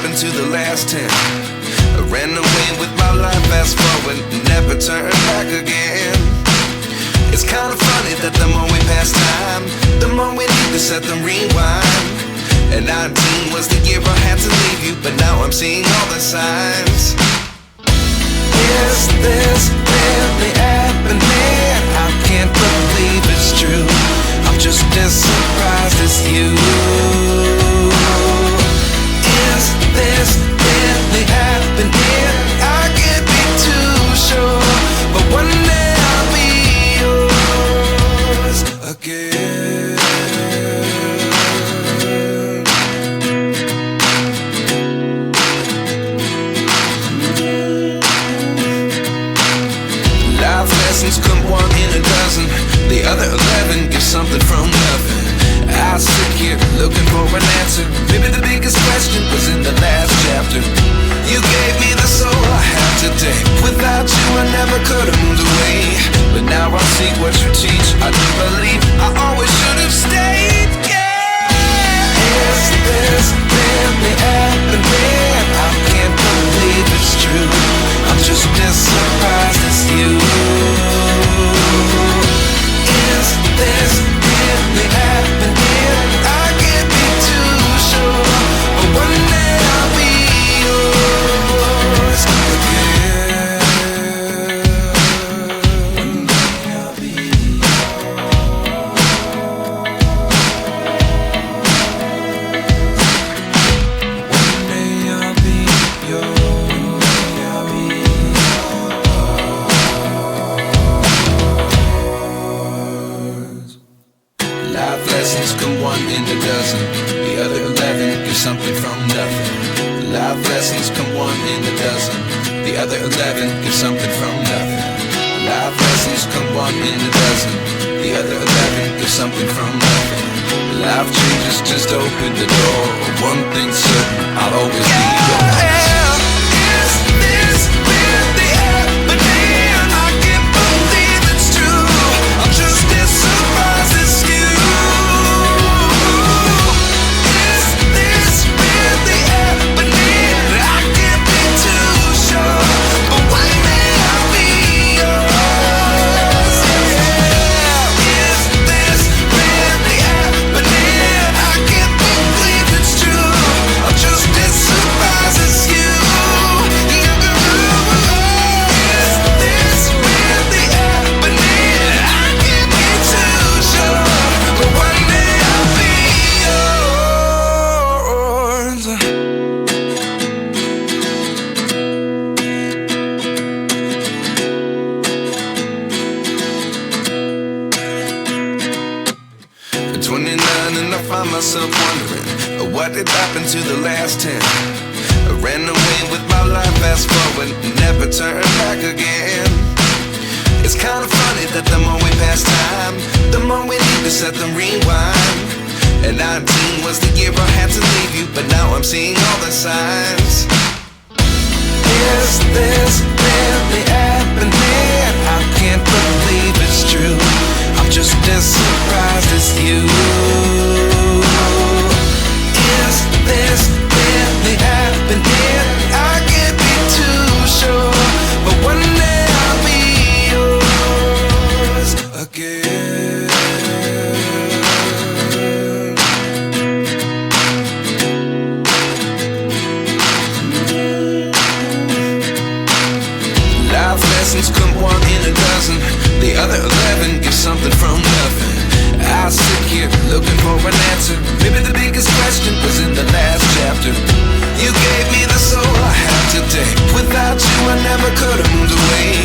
happened to the last 10? I ran away with my life, fast forward, never turn back again. It's kinda funny that the more we pass time, the more we need to set them rewind. And 19 was the year I had to leave you, but now I'm seeing all the signs. Is this really happening? I can't believe it's true. I'm just as surprised as you. Is this really happening? I can't be too sure, but one day I'll be yours again. Life lessons come one in a dozen. The other 11 get something from nothing. I sit here looking for an answer. Maybe the biggest question was in the last chapter. You gave me the soul I have today. Without you I never could have moved away. But now I see what you teach. I do believe I always should have stayed. Yeah. Is this really happening? I can't believe it's true. I'm just as surprised as you. Is this really happening? I can't be too sure, but one day I'll be yours again. One day I'll be yours. One day I'll be yours. I'll be yours. Life lessons come one in a dozen. The other 11 get something from nothing. Life lessons come one in a dozen. The other 11 get something from nothing. Life lessons come one in a dozen. The other 11 get something from nothing. Life changes just open the door. One thing's certain, I'll always be yours. Is this really happening? I can't believe it's true. I'm just as surprised as you. Is this really happening? I can't be too sure, but one day I'll be yours. Yeah. Is this really happening? I can't believe it's true. I'm just as surprised as you. Is this really happening? I can't be too sure, but one day I'll be yours. At 29 and I find myself wondering, what did happen to the last 10? I ran away with my life, fast forward, never turn back again. It's kinda funny that the more we pass time, the more we need to set them rewind. And 19 was the year I had to leave you, but now I'm seeing all the signs. Is this really happening? I can't believe it's true. I'm just as surprised as you. Is this really happening? I can't be too sure, but one day I'll be yours again. Life lessons come one in a dozen. The other 11 get something from nothing. I sit here looking for an answer. Maybe the biggest question was in the last chapter. You gave me the soul I have today. Without you I never could have moved away.